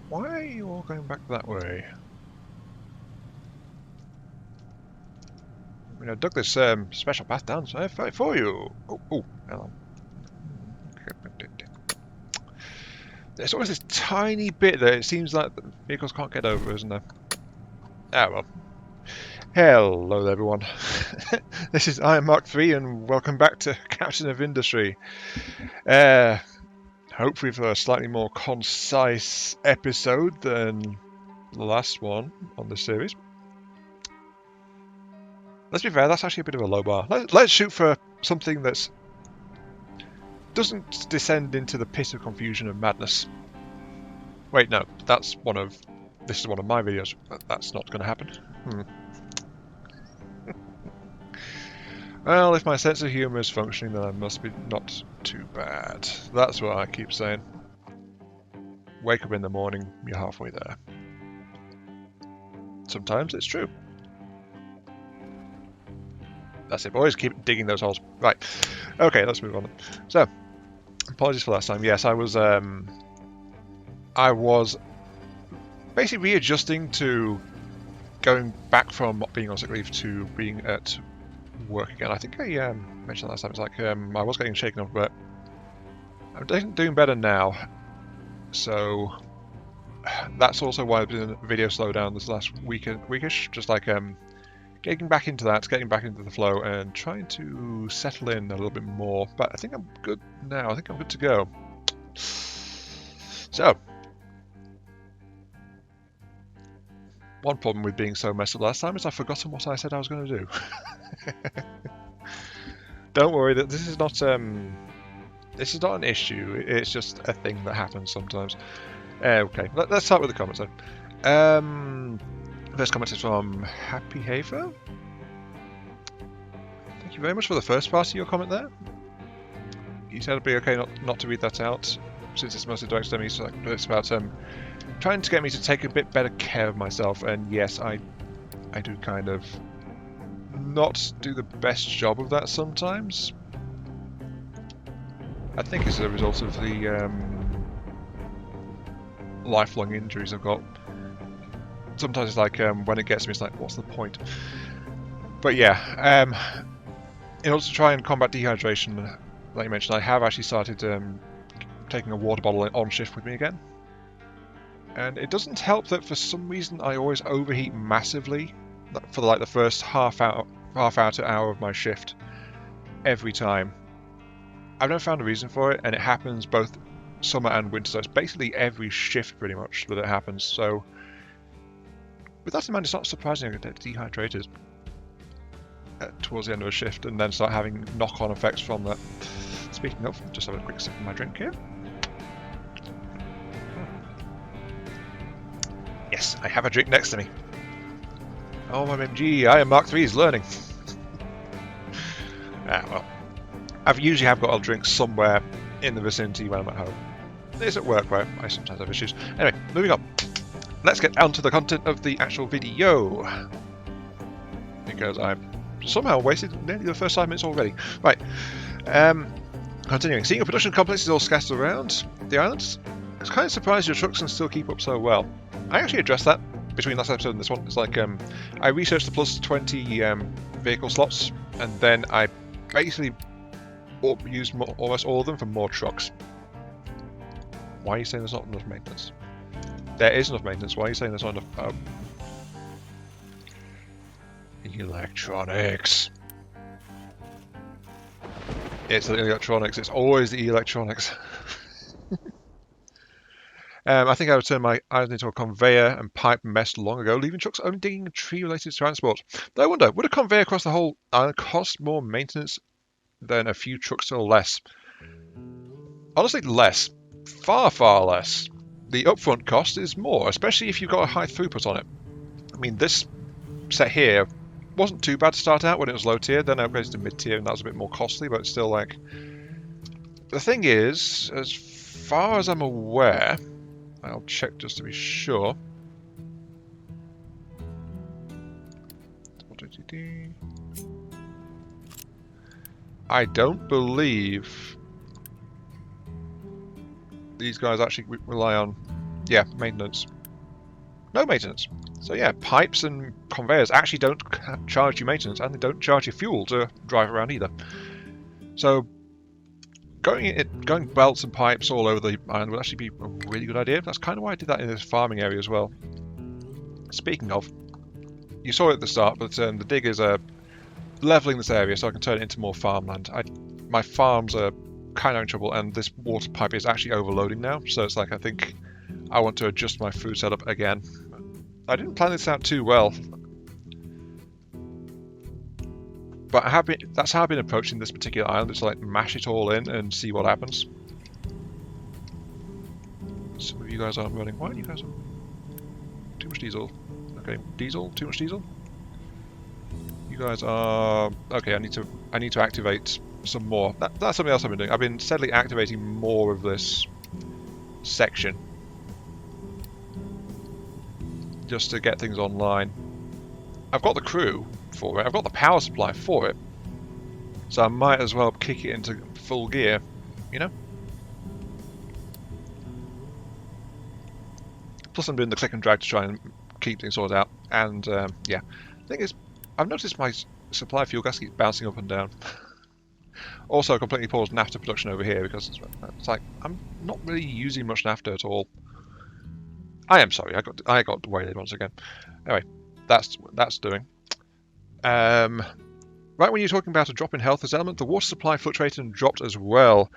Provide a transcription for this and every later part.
Why are you all going back that way? I mean, I dug this special path down, so I fight for you. Oh, oh, hell on. There's always this tiny bit that it seems like the vehicles can't get over, isn't there? Ah, well. Hello there, everyone. This is I Am Mark III, and welcome back to Captain of Industry. Hopefully for a slightly more concise episode than the last one on the series. Let's be fair, that's actually a bit of a low bar. Let's shoot for something that doesn't descend into the pit of confusion and madness. Wait, no, this is one of my videos. That's not going to happen. Well, if my sense of humour is functioning, then I must be not too bad. That's what I keep saying. Wake up in the morning, you're halfway there. Sometimes it's true. That's it, boys. Keep digging those holes. Right. Okay, let's move on. So, apologies for last time. Yes, I was basically readjusting to going back from being on sick leave to being at work again. I think I mentioned last time. It's like I was getting shaken up, but I'm doing better now. So that's also why I've been a video slowdown this last weekish. Just like getting back into the flow and trying to settle in a little bit more. But I think I'm good now. I think I'm good to go. So, one problem with being so messed up last time is I've forgotten what I said I was going to do. Don't worry, that this is not an issue. It's just a thing that happens sometimes. Okay, let's start with the comments then. First comment is from Happy Hafer. Thank you very much for the first part of your comment there. You said it'd be okay not to read that out, since it's mostly directed at me. So it's about trying to get me to take a bit better care of myself. And yes, I do kind of not do the best job of that sometimes. I think it's a result of the lifelong injuries I've got. Sometimes it's like when it gets me, it's like, what's the point? But yeah, in order to try and combat dehydration, like you mentioned, I have actually started taking a water bottle on shift with me again. And it doesn't help that for some reason I always overheat massively for like the first half hour to hour of my shift every time. I've never found a reason for it, and it happens both summer and winter, so it's basically every shift pretty much that it happens. So with that in mind, it's not surprising I get dehydrated towards the end of a shift and then start having knock-on effects from that. Speaking of, just have a quick sip of my drink here. Yes, I have a drink next to me. Oh, MMG, I Am Mark III is learning. Well, I usually have got a drink somewhere in the vicinity when I'm at home. It's at work where I sometimes have issues. Anyway, moving on. Let's get down to the content of the actual video, because I've somehow wasted nearly the first 5 minutes already. Right, continuing. Seeing a production complex is all scattered around the islands, I was kind of surprised your trucks can still keep up so well. I actually addressed that between last episode and this one. It's like I researched the plus 20 vehicle slots, and then I basically used almost all of them for more trucks. Why are you saying there's not enough maintenance? There is enough maintenance. Why are you saying there's not enough? Electronics. It's the electronics. It's always the electronics. I think I would turn my island into a conveyor and pipe mess long ago, leaving trucks only digging tree-related transport. Though I wonder, would a conveyor across the whole island cost more maintenance than a few trucks or less? Honestly, less. Far, far less. The upfront cost is more, especially if you've got a high throughput on it. I mean, this set here wasn't too bad to start out when it was low tier, then I upgraded to mid tier and that was a bit more costly, but it's still like... The thing is, as far as I'm aware, I'll check just to be sure. I don't believe these guys actually rely on Yeah, maintenance. No maintenance. So yeah, pipes and conveyors actually don't charge you maintenance, and they don't charge you fuel to drive around either. So going belts and pipes all over the island would actually be a really good idea. That's kind of why I did that in this farming area as well. Speaking of, you saw it at the start, but the diggers are leveling this area so I can turn it into more farmland. My farms are kind of in trouble, and this water pipe is actually overloading now, so it's like I think I want to adjust my food setup again. I didn't plan this out too well, but that's how I've been approaching this particular island. It's like mash it all in and see what happens. Some of you guys aren't running. Why aren't you guys on? Too much diesel. Okay, diesel. Too much diesel. You guys are okay. I need to activate some more. That's something else I've been doing. I've been steadily activating more of this section just to get things online. I've got the crew for it. I've got the power supply for it, so I might as well kick it into full gear, you know. Plus, I'm doing the click and drag to try and keep things sorted out. And yeah, the thing is, I've noticed my supply fuel gas keeps bouncing up and down. Also, I completely paused naphtha production over here because it's like I'm not really using much naphtha at all. I am sorry, I got waylaid once again. Anyway, that's doing. Right when you're talking about a drop in health as element, the water supply fluctuated and dropped as well.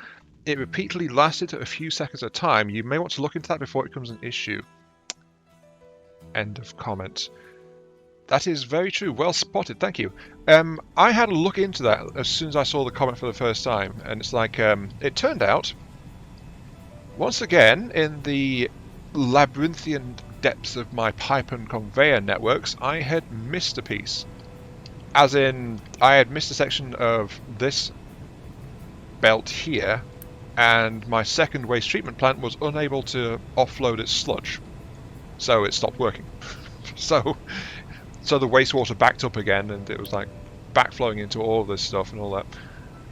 It repeatedly lasted a few seconds at a time. You may want to look into that before it becomes an issue. End of comment. That is very true. Well spotted. Thank you. I had a look into that as soon as I saw the comment for the first time, and it's like it turned out once again in the labyrinthian depths of my pipe and conveyor networks, I had missed a piece. As in, I had missed a section of this belt here, and my second waste treatment plant was unable to offload its sludge, so it stopped working. so the wastewater backed up again, and it was like backflowing into all of this stuff and all that.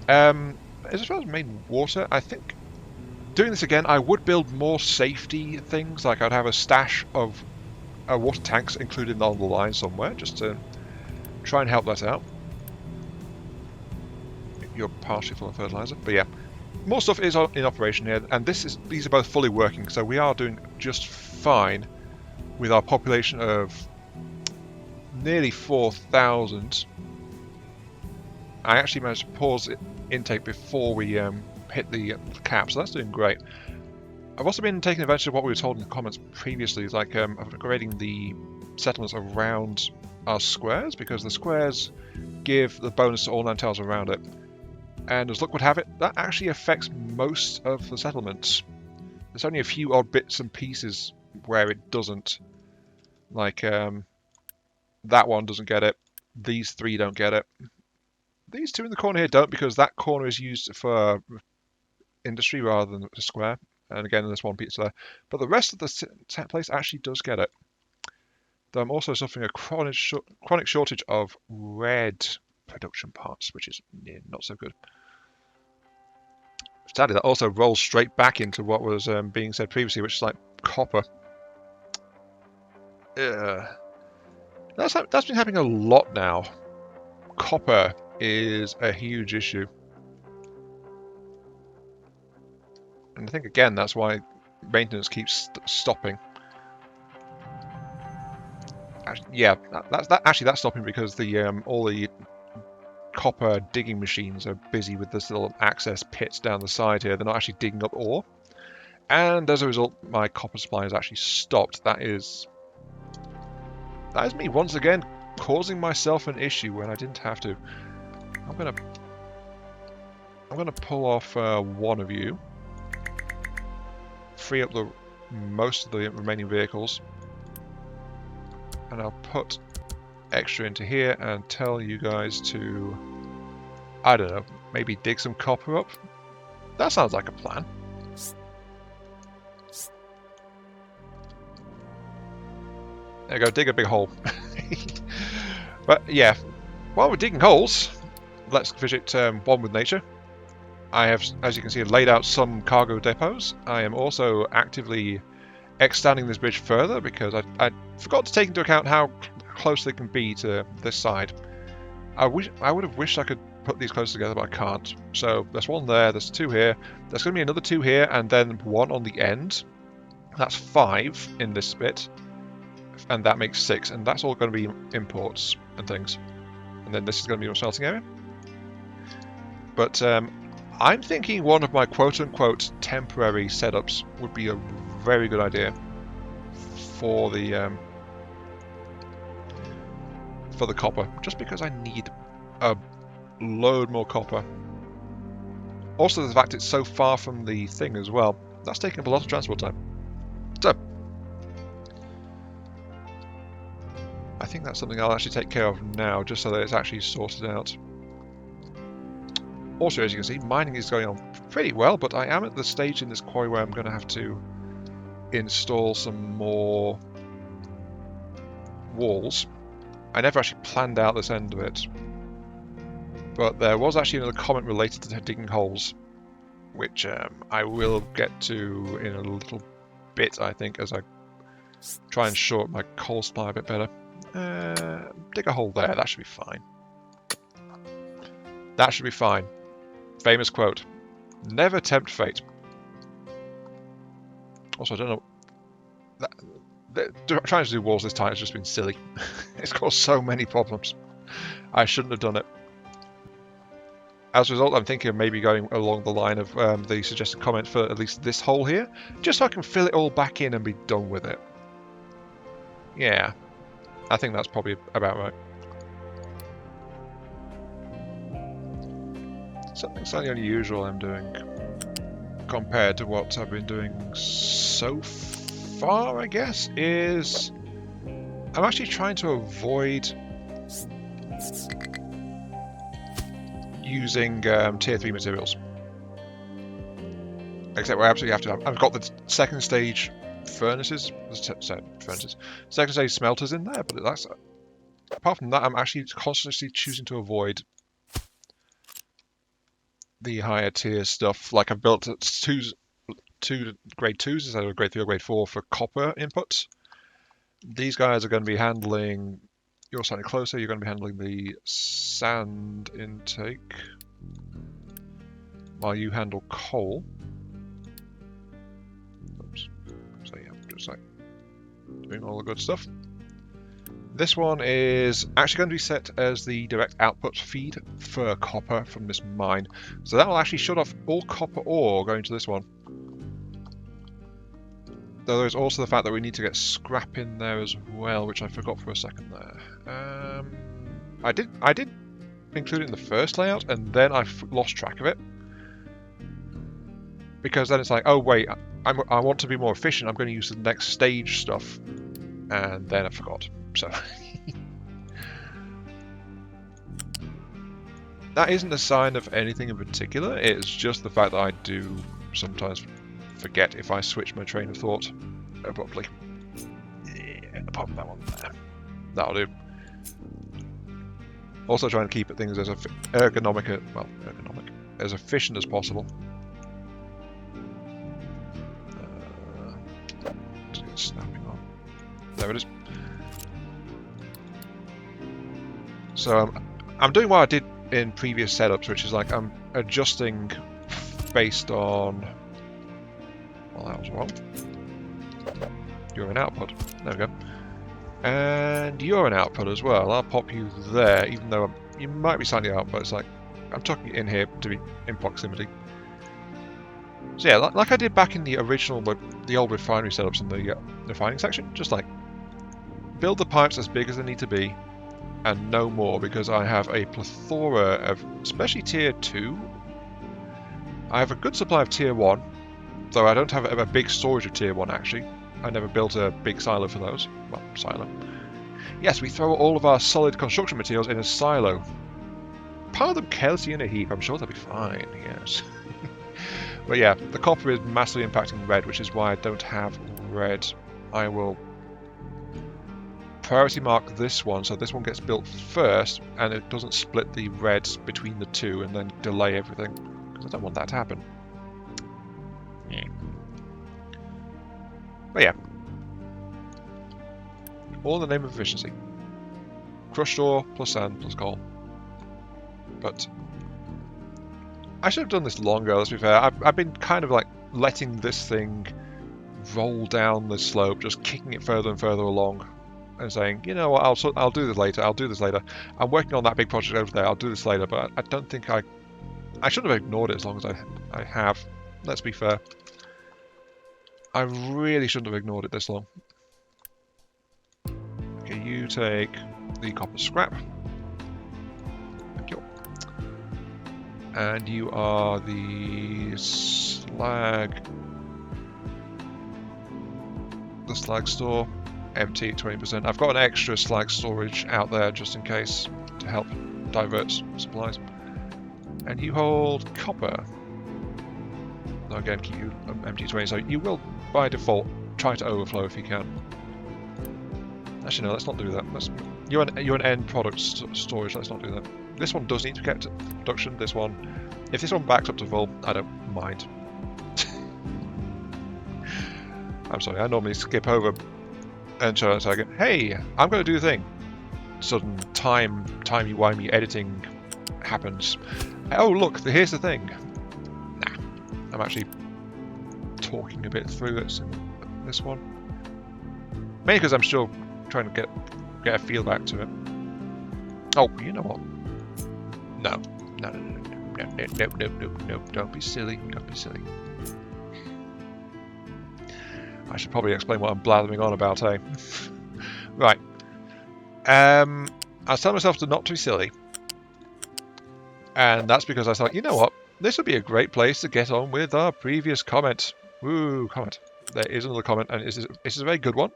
As far as main water, I think doing this again, I would build more safety things. Like I'd have a stash of water tanks included on the line somewhere, just to try and help that out. You're partially full of fertilizer, but yeah, more stuff is in operation here, and these are both fully working, so we are doing just fine with our population of nearly 4,000. I actually managed to pause intake before we hit the cap, so that's doing great. I've also been taking advantage of what we were told in the comments previously, like upgrading the settlements around our squares, because the squares give the bonus to all 9 tiles around it. And as luck would have it, that actually affects most of the settlements. There's only a few odd bits and pieces where it doesn't. Like that one doesn't get it. These 3 don't get it. These 2 in the corner here don't, because that corner is used for industry rather than a square. And again, there's 1 piece there. But the rest of the place actually does get it. Though I'm also suffering a chronic shortage of red production parts, which is not so good. Sadly, that also rolls straight back into what was being said previously, which is like copper. That's been happening a lot now. Copper is a huge issue. And I think, again, that's why maintenance keeps stopping. Yeah, that's stopping because the all the copper digging machines are busy with this little access pits down the side here. They're not actually digging up ore, and as a result, my copper supply has actually stopped. That is me once again causing myself an issue when I didn't have to. I'm gonna pull off 1 of you, free up most of the remaining vehicles. And I'll put extra into here and tell you guys to, I don't know, maybe dig some copper up. That sounds like a plan. There you go, dig a big hole. But yeah, while we're digging holes, let's visit One with Nature. I have, as you can see, laid out some cargo depots. I am also actively extending this bridge further because I forgot to take into account how close they can be to this side. I would have wished I could put these close together, but I can't. So there's one there, there's two here, there's going to be another two here, and then one on the end. That's 5 in this bit, and that makes 6, and that's all going to be imports and things. And then this is going to be your smelting area. But I'm thinking one of my quote-unquote temporary setups would be a very good idea for the copper, just because I need a load more copper. Also, the fact it's so far from the thing as well, that's taking up a lot of transport time. So, I think that's something I'll actually take care of now, just so that it's actually sorted out. Also, as you can see, mining is going on pretty well, but I am at the stage in this quarry where I'm going to have to install some more walls. I never actually planned out this end of it, but there was actually another comment related to digging holes, which I will get to in a little bit, I think, as I try and short my coal supply a bit better. Dig a hole there, that should be fine. That should be fine. Famous quote, never tempt fate. Also, I don't know, trying to do walls this time has just been silly. It's caused so many problems. I shouldn't have done it. As a result, I'm thinking of maybe going along the line of the suggested comment for at least this hole here, just so I can fill it all back in and be done with it. Yeah, I think that's probably about right. Something slightly unusual I'm doing compared to what I've been doing so far, I guess, is I'm actually trying to avoid using tier 3 materials. Except we absolutely have to. I've got the second stage furnaces, second stage smelters in there, but that's apart from that, I'm actually constantly choosing to avoid the higher tier stuff. Like I've built two grade 2s instead of grade 3 or grade 4 for copper inputs. These guys are going to be handling, you're slightly closer, you're going to be handling the sand intake while you handle coal. Oops. So yeah, just like doing all the good stuff. This one is actually going to be set as the direct output feed for copper from this mine. So that will actually shut off all copper ore going to this one. Though there's also the fact that we need to get scrap in there as well, which I forgot for a second there. I did include it in the first layout, and then I lost track of it. Because then it's like, oh wait, I want to be more efficient, I'm going to use the next stage stuff. And then I forgot. So that isn't a sign of anything in particular, it's just the fact that I do sometimes forget if I switch my train of thought abruptly. Yeah, pop that one there. That'll do. Also trying to keep things as ergonomic, as efficient as possible. Just get snapping on. There it is. So I'm doing what I did in previous setups, which is like I'm adjusting based on. Well, that was wrong. You're an output. There we go. And you're an output as well. I'll pop you there, even though you might be slightly out, but it's like I'm tucking it in here to be in proximity. So yeah, like I did back in the original, the old refinery setups in the refining section, just like build the pipes as big as they need to be, and no more, because I have a plethora of, especially tier 2. I have a good supply of tier 1, though I don't have a big storage of tier 1 actually. I never built a big silo for those. Well, silo. Yes, we throw all of our solid construction materials in a silo. Pile them carelessly in a heap, I'm sure they'll be fine, yes. But yeah, the copper is massively impacting red, which is why I don't have red. I will priority mark this one, so this one gets built first, and it doesn't split the reds between the two and then delay everything, because I don't want that to happen. Yeah. But yeah, All in the name of efficiency. Crushed ore plus sand plus coal. But I should have done this longer, let's be fair. I've been kind of like letting this thing roll down the slope, just kicking it further and further along and saying, you know what, I'll do this later, I'll do this later. I'm working on that big project over there, I'll do this later, but I don't think I should have ignored it as long as I have. Let's be fair. I really shouldn't have ignored it this long. Okay, you take the copper scrap. Thank you. And you are the slag. The slag store. Empty, 20%. I've got an extra slag storage out there just in case to help divert supplies. And you hold copper. Now again, keep you empty 20, so you will by default try to overflow if you can. Actually, no, let's not do that. You're an end product storage. Let's not do that. This one does need to get to production. This one, if this one backs up to full, I don't mind. I'm sorry. I normally skip over and show it. So I go, hey, I'm going to do the thing. Sudden timey-wimey editing happens. Oh look, here's the thing. Nah, I'm actually talking a bit through this one. Mainly because I'm still trying to get a feel back to it. Oh, you know what? No, don't be silly, don't be silly. I should probably explain what I'm blathering on about, eh? Right. I was telling myself not to be silly. And that's because I thought, you know what? This would be a great place to get on with our previous comment. Woo, comment. There is another comment, and this is a very good one.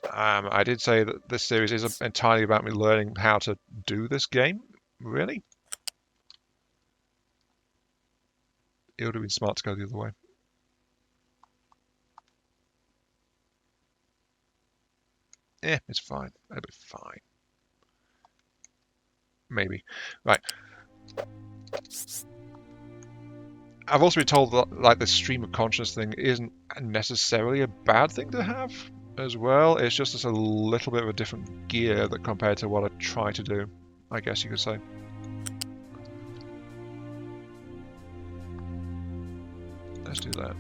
I did say that this series is entirely about me learning how to do this game. Really? It would have been smart to go the other way. It's fine. It'll be fine. Maybe. Right. I've also been told that like the stream of consciousness thing isn't necessarily a bad thing to have as well. It's just a little bit of a different gear that compared to what I try to do, I guess you could say. Let's do that.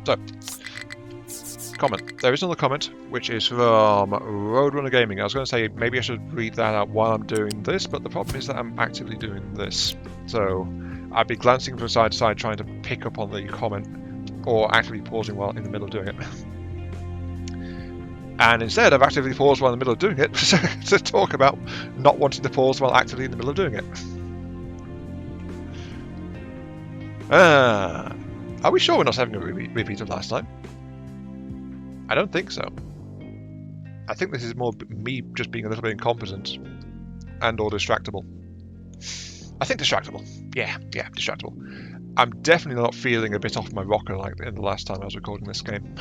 So, comment. There is another comment, which is from Roadrunner Gaming. I was going to say maybe I should read that out while I'm doing this, but the problem is that I'm actively doing this. So I'd be glancing from side to side trying to pick up on the comment, or actively pausing while in the middle of doing it. And instead, I've actively paused while in the middle of doing it to talk about not wanting to pause while actively in the middle of doing it. Are we sure we're not having a repeat of last time? I don't think so. I think this is more me just being a little bit incompetent and or distractible. I think distractible. Yeah, distractible. I'm definitely not feeling a bit off my rocker like in the last time I was recording this game.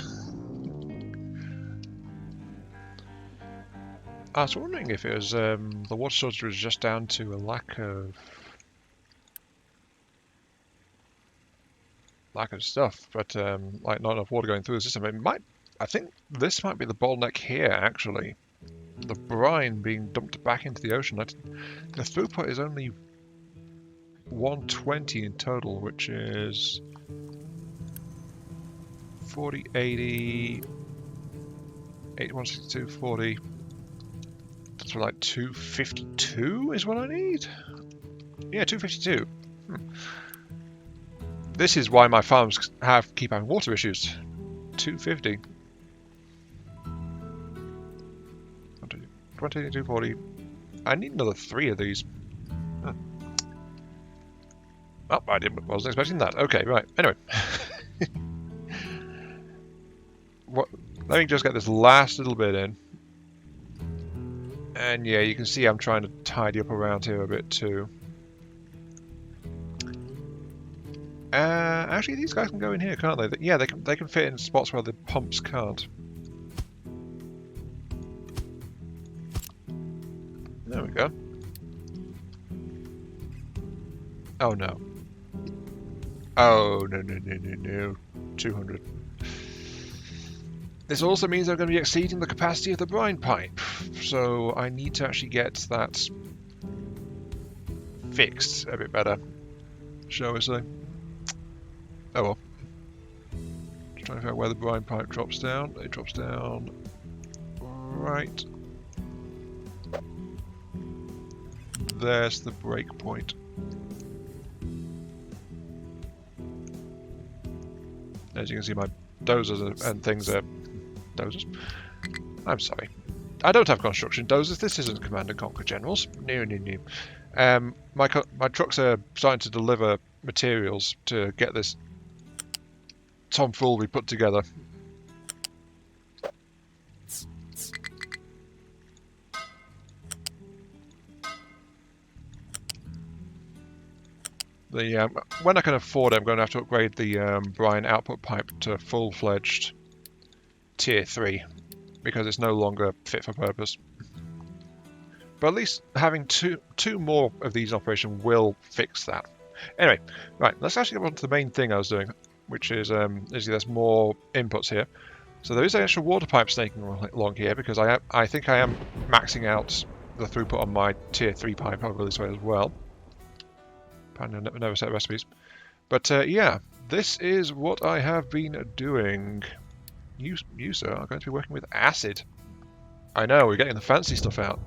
I was wondering if it was the water shortage was just down to a lack of stuff, but like not enough water going through the system. I think this might be the bottleneck here actually. The brine being dumped back into the ocean. The throughput is only 120 in total, which is 40, 80, 8162, 40. That's for like 252 is what I need? Yeah, 252. This is why my farms keep having water issues. 250. 20, 240. I need another 3 of these. Oh, wasn't expecting that. Okay, right. Anyway. Let me just get this last little bit in. And yeah, you can see I'm trying to tidy up around here a bit too. Actually, these guys can go in here, can't they? Yeah, they can fit in spots where the pumps can't. There we go. Oh no. Oh no. 200. This also means I'm going to be exceeding the capacity of the brine pipe, so I need to actually get that fixed a bit better, shall we say. Oh well. Just trying to figure out where the brine pipe drops down. It drops down right. There's the break point. As you can see, my dozers and things are... Dozers? I'm sorry. I don't have construction dozers. This isn't Command and Conquer Generals. No, no, no. My trucks are starting to deliver materials to get this tomfoolery put together. When I can afford it, I'm going to have to upgrade the brine output pipe to full-fledged Tier 3, because it's no longer fit for purpose. But at least having two more of these in operation will fix that. Anyway, right, let's actually get on to the main thing I was doing, which is, there's more inputs here. So there is an extra water pipe snaking along here, because I think I am maxing out the throughput on my Tier 3 pipe over this way as well. I never set recipes. But yeah, this is what I have been doing. You, sir, are going to be working with acid. I know, we're getting the fancy stuff out.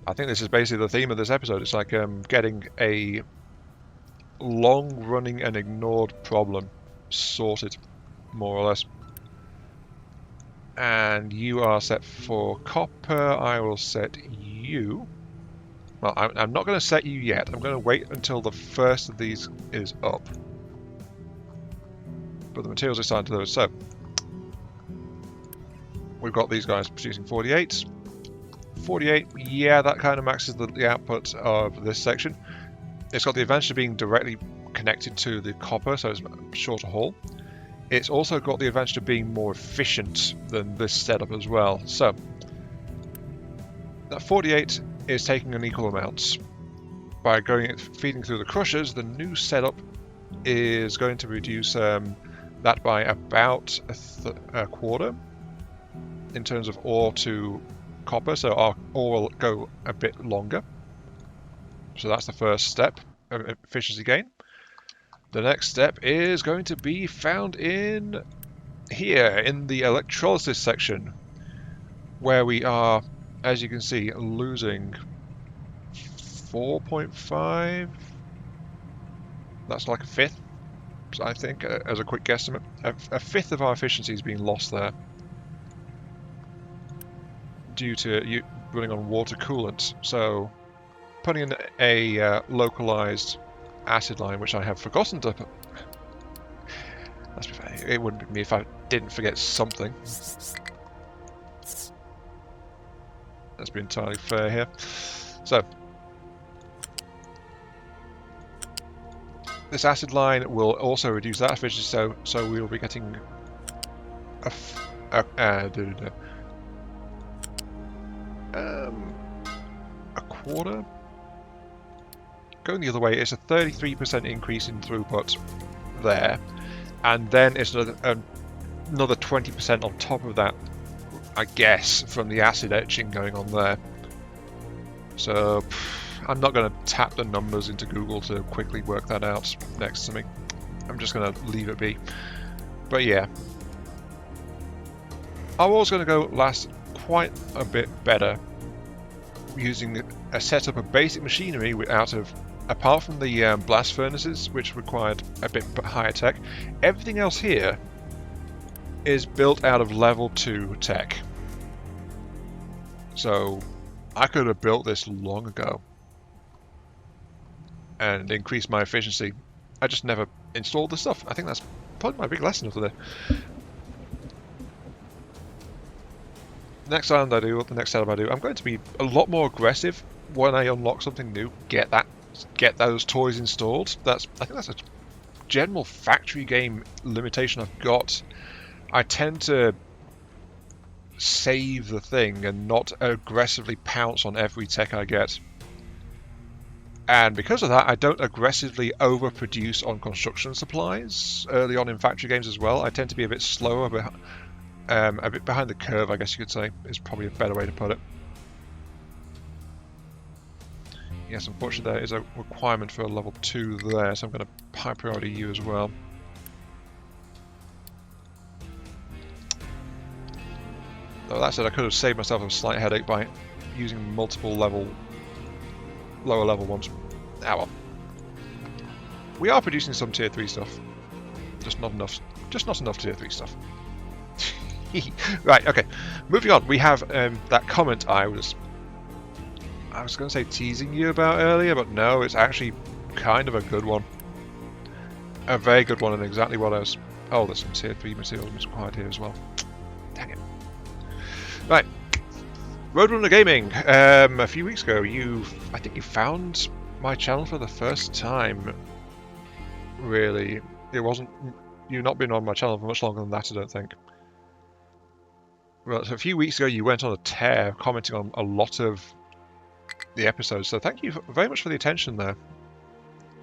I think this is basically the theme of this episode. It's like getting a long-running and ignored problem sorted, more or less. And you are set for copper. I will set you. Well, I'm not going to set you yet. I'm going to wait until the first of these is up. But the materials are starting to deliver. So, we've got these guys producing 48. 48, yeah, that kind of maxes the output of this section. It's got the advantage of being directly connected to the copper, so it's a shorter haul. It's also got the advantage of being more efficient than this setup as well. So, that 48 is taking an equal amount. By feeding through the crushers, the new setup is going to reduce that by about a quarter in terms of ore to copper, so our ore will go a bit longer. So that's the first step of efficiency gain. The next step is going to be found in here, in the electrolysis section, where we are, as you can see, losing 4.5. That's like a fifth, I think, as a quick guesstimate. A fifth of our efficiency is being lost there due to you running on water coolant. So putting in a localized acid line, which I have forgotten to put. Let's be fair, it wouldn't be me if I didn't forget something. Let's be entirely fair here. So this acid line will also reduce that efficiency, so we will be getting a quarter. Going the other way, it's a 33% increase in throughput there, and then it's another 20% on top of that, I guess, from the acid etching going on there. So I'm not going to tap the numbers into Google to quickly work that out next to me. I'm just going to leave it be. But yeah, our ore's going to go last quite a bit better using a setup of basic machinery apart from the blast furnaces, which required a bit higher tech. Everything else here is built out of level 2 tech. So I could have built this long ago and increased my efficiency. I just never installed the stuff. I think that's probably my big lesson of the day. Next setup I do, I'm going to be a lot more aggressive when I unlock something new. Get those toys installed. I think that's a general factory game limitation I've got. I tend to save the thing and not aggressively pounce on every tech I get. And because of that, I don't aggressively overproduce on construction supplies early on in factory games as well. I tend to be a bit slower, a bit behind the curve, I guess you could say, is probably a better way to put it. Yes, unfortunately there is a requirement for a level 2 there, so I'm going to high priority you as well. Though that said, I could have saved myself a slight headache by using multiple lower level ones. Ah well. We are producing some tier 3 stuff. Just not enough tier 3 stuff. Right, okay. Moving on, we have that comment I was going to say teasing you about earlier, but no, it's actually kind of a good one. A very good one, and exactly what I was... Oh, there's some tier 3 materials required here as well. Dang it. Right. Roadrunner Gaming. A few weeks ago, I think you found my channel for the first time. Really. You've not been on my channel for much longer than that, I don't think. Well, so a few weeks ago, you went on a tear commenting on a lot of the episodes, so thank you very much for the attention there.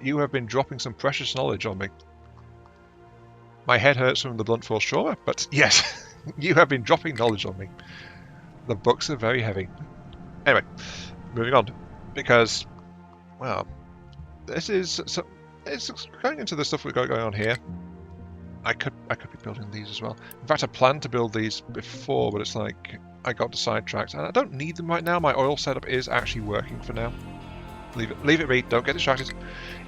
You have been dropping some precious knowledge on me. My head hurts from the blunt force trauma, but yes, you have been dropping knowledge on me. The books are very heavy. Anyway, moving on, because, well, it's going into the stuff we've got going on here. I could be building these as well. In fact, I planned to build these before, but it's like I got sidetracked, and I don't need them right now. My oil setup is actually working for now. Leave it be. Don't get distracted.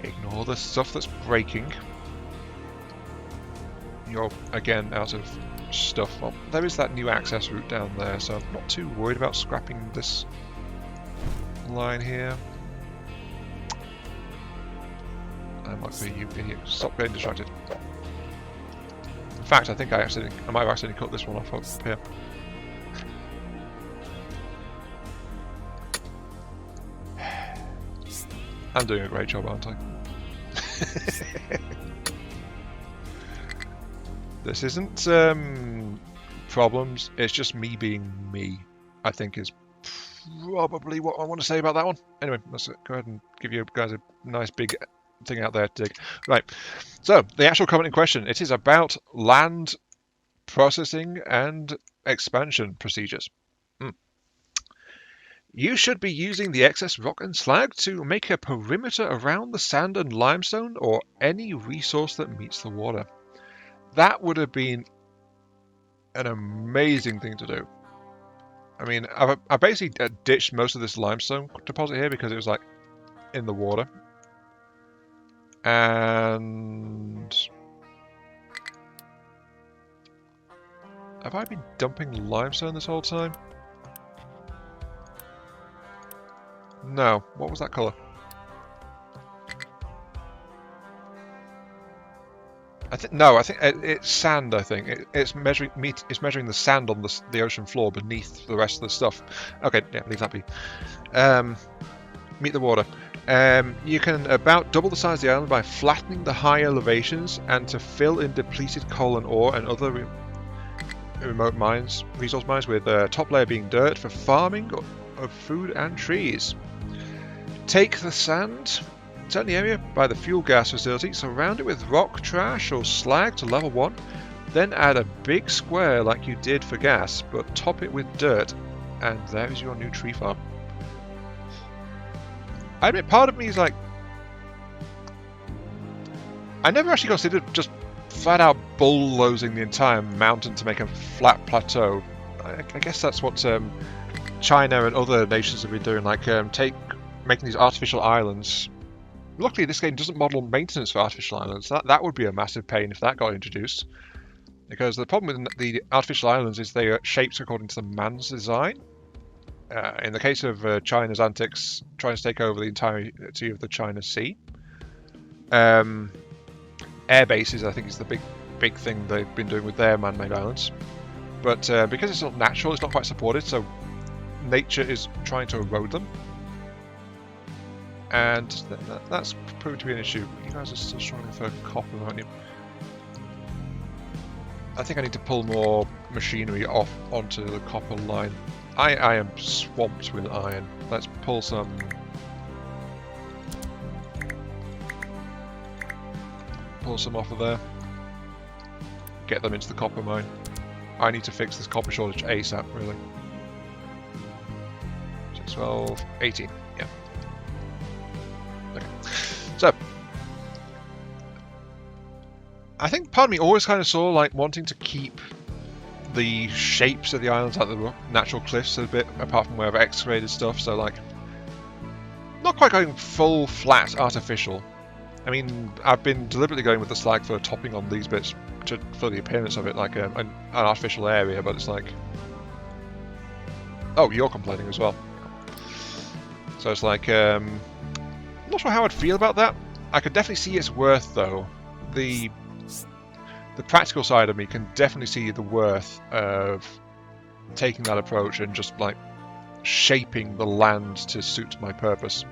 Ignore the stuff that's breaking. You're again out of stuff. Well, there is that new access route down there, so I'm not too worried about scrapping this line here. I might be, you idiot. Stop getting distracted. In fact, I think I might have accidentally cut this one off up here. I'm doing a great job, aren't I? This isn't problems, it's just me being me, I think is probably what I want to say about that one. Anyway, let's go ahead and give you guys a nice big thing out there to dig. Right, so the actual comment in question, it is about land processing and expansion procedures. You should be using the excess rock and slag to make a perimeter around the sand and limestone or any resource that meets the water. That would have been an amazing thing to do. I mean, I basically ditched most of this limestone deposit here because it was like in the water. And have I been dumping limestone this whole time? No. What was that colour? I think it's sand. I think it's measuring the sand on the ocean floor beneath the rest of the stuff. Okay, yeah, leave that be. Meet the water. You can about double the size of the island by flattening the high elevations and to fill in depleted coal and ore and other remote resource mines, with the top layer being dirt for farming of food and trees. Take the sand, turn the area by the fuel gas facility, surround it with rock, trash or slag to level 1, then add a big square like you did for gas, but top it with dirt, and there is your new tree farm. I admit, part of me is like, I never actually considered just flat out bulldozing the entire mountain to make a flat plateau. I guess that's what China and other nations have been doing, like making these artificial islands. Luckily, this game doesn't model maintenance for artificial islands. That would be a massive pain if that got introduced. Because the problem with the artificial islands is they are shaped according to the man's design. In the case of China's antics, trying to take over the entirety of the China Sea. Air bases, I think, is the big thing they've been doing with their man-made islands. But because it's not natural, it's not quite supported, so nature is trying to erode them. And that's proved to be an issue. You guys are still struggling for copper, aren't you? I think I need to pull more machinery off onto the copper line. I am swamped with iron. Let's pull some Pull some off of there. Get them into the copper mine. I need to fix this copper shortage ASAP, really. 6, 12, 18. Yeah. Okay. So, I think part of me always kind of saw like wanting to keep the shapes of the islands, like the natural cliffs, a bit apart from where I've excavated stuff. So like, not quite going full flat artificial. I mean, I've been deliberately going with the slag for topping on these bits for the appearance of it, like an artificial area. But it's like, oh, you're complaining as well. So it's like, I'm not sure how I'd feel about that. I could definitely see its worth, though. The practical side of me can definitely see the worth of taking that approach and just like shaping the land to suit my purpose.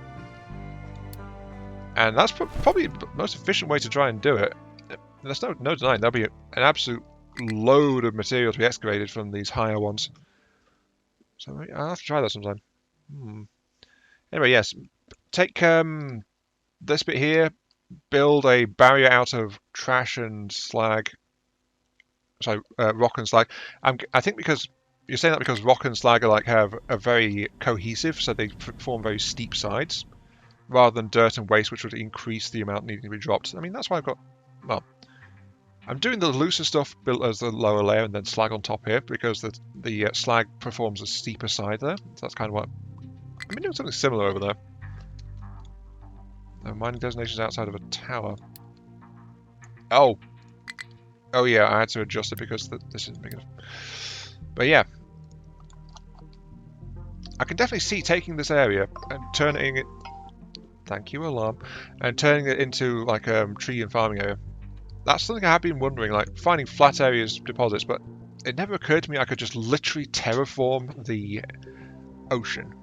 And that's probably the most efficient way to try and do it. There's no denying there'll be an absolute load of material to be excavated from these higher ones. So I'll have to try that sometime. Anyway, yes, take this bit here, build a barrier out of trash and slag. Sorry, rock and slag. I think because you're saying that because rock and slag are very cohesive, so they form very steep sides, rather than dirt and waste, which would increase the amount needing to be dropped. I mean, that's why I've got. Well, I'm doing the looser stuff built as the lower layer, and then slag on top here because the slag performs a steeper side there. So that's kind of what. I've been doing something similar over there. Mining designations outside of a tower. Oh yeah, I had to adjust it because this isn't big enough. But yeah, I can definitely see taking this area and turning it. Thank you, alarm. And turning it into like a tree and farming area. That's something I have been wondering, like finding flat areas, deposits, but it never occurred to me I could just literally terraform the ocean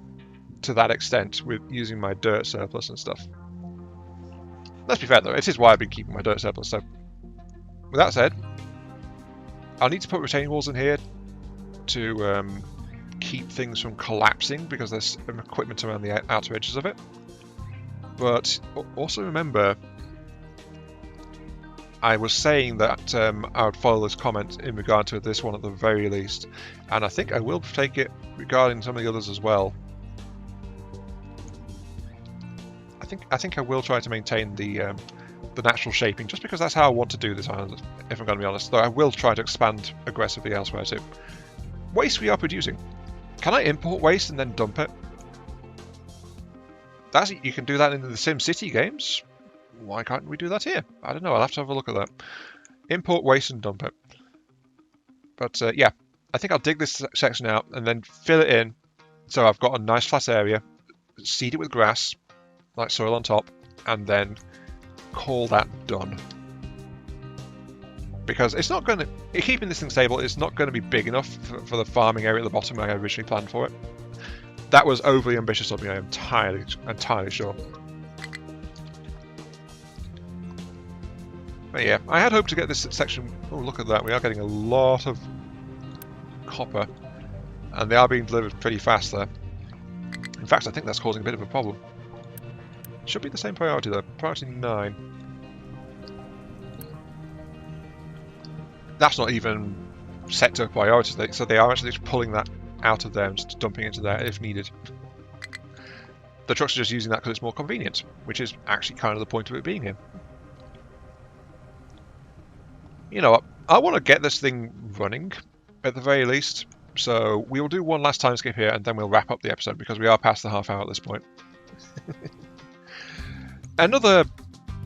to that extent with using my dirt surplus and stuff. Let's be fair though, it is why I've been keeping my dirt surplus. So, with that said, I'll need to put retaining walls in here to keep things from collapsing because there's some equipment around the outer edges of it. But also remember, I was saying that I would follow this comment in regard to this one at the very least, and I think I will take it regarding some of the others as well. I think I will try to maintain the natural shaping, just because that's how I want to do this island, if I'm going to be honest. Though I will try to expand aggressively elsewhere too. Waste we are producing. Can I import waste and then dump it? You can do that in the SimCity games. Why can't we do that here? I don't know. I'll have to have a look at that. Import waste and dump it. But yeah, I think I'll dig this section out and then fill it in so I've got a nice flat area, seed it with grass, like soil on top, and then call that done. Because it's not going to... Keeping this thing stable, it's not going to be big enough for the farming area at the bottom where I originally planned for it. That was overly ambitious of me, I am entirely sure. But yeah, I had hoped to get this section... Oh, look at that, we are getting a lot of copper. And they are being delivered pretty fast there. In fact, I think that's causing a bit of a problem. Should be the same priority though, priority 9. That's not even set to priorities, so they are actually just pulling that out of there and just dumping it into there if needed. The trucks are just using that because it's more convenient, which is actually kind of the point of it being here. You know what, I want to get this thing running, at the very least, so we'll do one last time skip here and then we'll wrap up the episode because we are past the half hour at this point. Another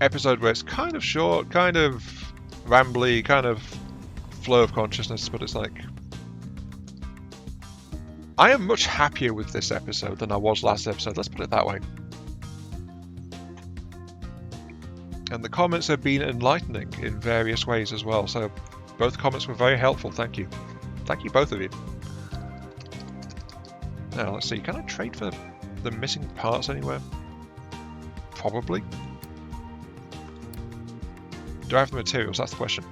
episode where it's kind of short, kind of rambly, kind of flow of consciousness, but it's like... I am much happier with this episode than I was last episode, let's put it that way. And the comments have been enlightening in various ways as well, so both comments were very helpful, thank you. Thank you, both of you. Now, let's see, can I trade for the missing parts anywhere? Probably. Do I have the materials? That's the question.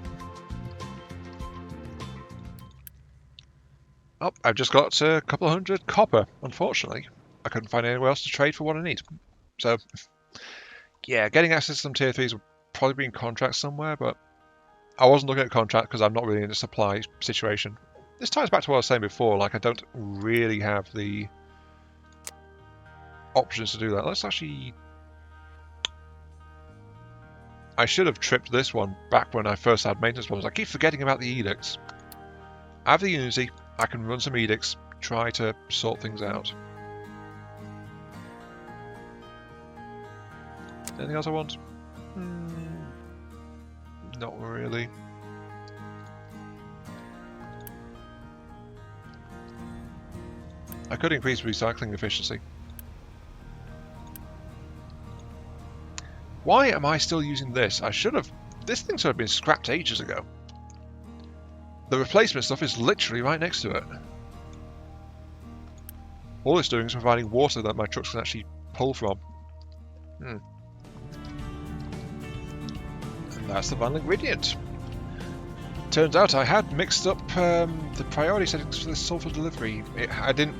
Oh, I've just got a couple of hundred copper, unfortunately. I couldn't find anywhere else to trade for what I need. So, yeah, getting access to some tier 3s would probably be in contract somewhere, but I wasn't looking at contract because I'm not really in a supply situation. This ties back to what I was saying before, like I don't really have the options to do that. Let's actually... I should have tripped this one back when I first had maintenance problems. I keep forgetting about the edicts. I have the Unity, I can run some edicts, try to sort things out. Anything else I want? Not really. I could increase recycling efficiency. Why am I still using this? I should have... This thing should have been scrapped ages ago. The replacement stuff is literally right next to it. All it's doing is providing water that my trucks can actually pull from. And that's the final ingredient. Turns out I had mixed up the priority settings for the sulfur delivery. I didn't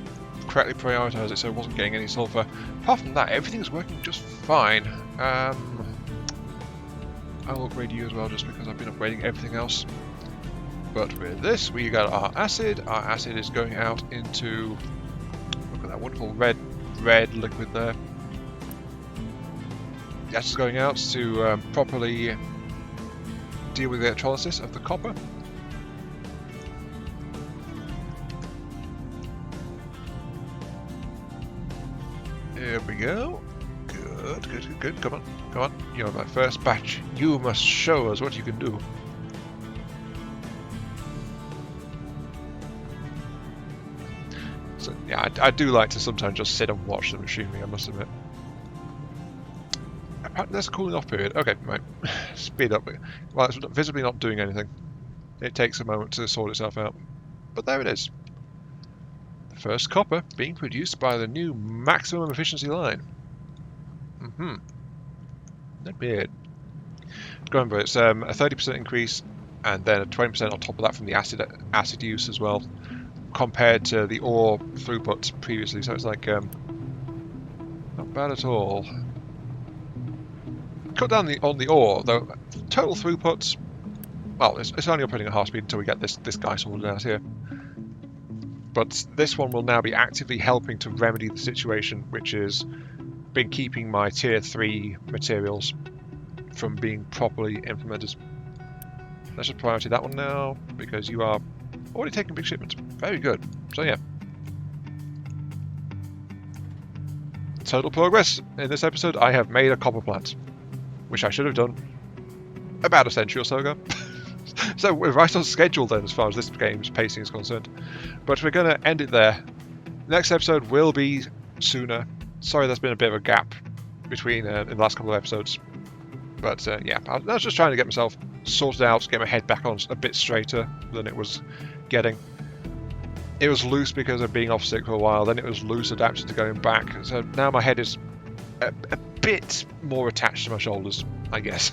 correctly prioritize it, so it wasn't getting any sulfur. Apart from that, everything's working just fine. I'll upgrade you as well, just because I've been upgrading everything else. But with this, we got our acid. Our acid is going out into... Look at that wonderful red liquid there. The acid is going out to properly deal with the electrolysis of the copper. There we go. Good. Come on. You're my first batch. You must show us what you can do. So, yeah, I do like to sometimes just sit and watch the machinery, I must admit. Apparently there's a cooling off period. Okay, right. Speed up. Well, it's visibly not doing anything. It takes a moment to sort itself out. But there it is. The first copper being produced by the new maximum efficiency line. Not bad. Remember, it's a 30% increase and then a 20% on top of that from the acid use as well, compared to the ore throughput previously. So it's like not bad at all. Cut down on the ore though. Total throughput, well, it's only operating at half speed until we get this guy sorted out here. But this one will now be actively helping to remedy the situation, which is been keeping my tier 3 materials from being properly implemented. Let's just priority that one now, because you are already taking big shipments. Very good. So yeah. Total progress. In this episode, I have made a copper plant, which I should have done about a century or so ago. So we're right on schedule then as far as this game's pacing is concerned. But we're going to end it there. Next episode will be sooner. Sorry there's been a bit of a gap between in the last couple of episodes. But yeah, I was just trying to get myself sorted out, get my head back on a bit straighter than it was getting. It was loose because of being off sick for a while, then it was loose adapted to going back. So now my head is a bit more attached to my shoulders, I guess.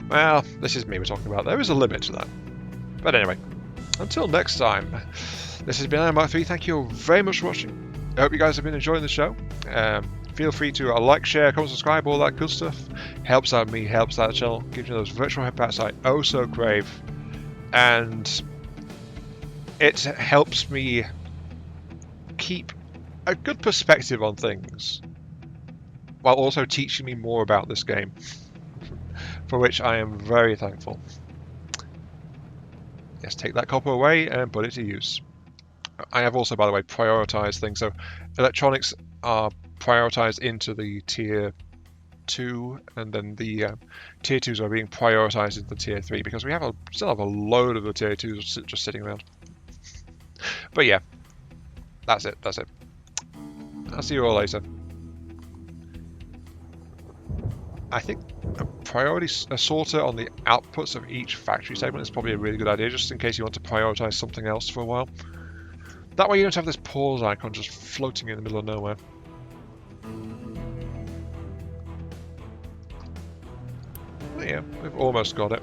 Well, this is me we're talking about. There is a limit to that. But anyway, until next time, this has been IronMark3. Thank you all very much for watching. I hope you guys have been enjoying the show. Feel free to like, share, comment, subscribe, all that good stuff. Helps out me, helps out the channel, gives me those virtual headbats I oh so crave. And it helps me keep a good perspective on things, while also teaching me more about this game, for which I am very thankful. Yes, take that copper away and put it to use. I have also, by the way, prioritized things. So electronics are prioritized into the tier 2, and then the tier 2s are being prioritized into the tier 3, because we still have a load of the tier 2s just sitting around. But yeah, that's it. I'll see you all later. I think a priority sorter on the outputs of each factory segment is probably a really good idea, just in case you want to prioritize something else for a while. That way you don't have this pause icon just floating in the middle of nowhere. But yeah, we've almost got it.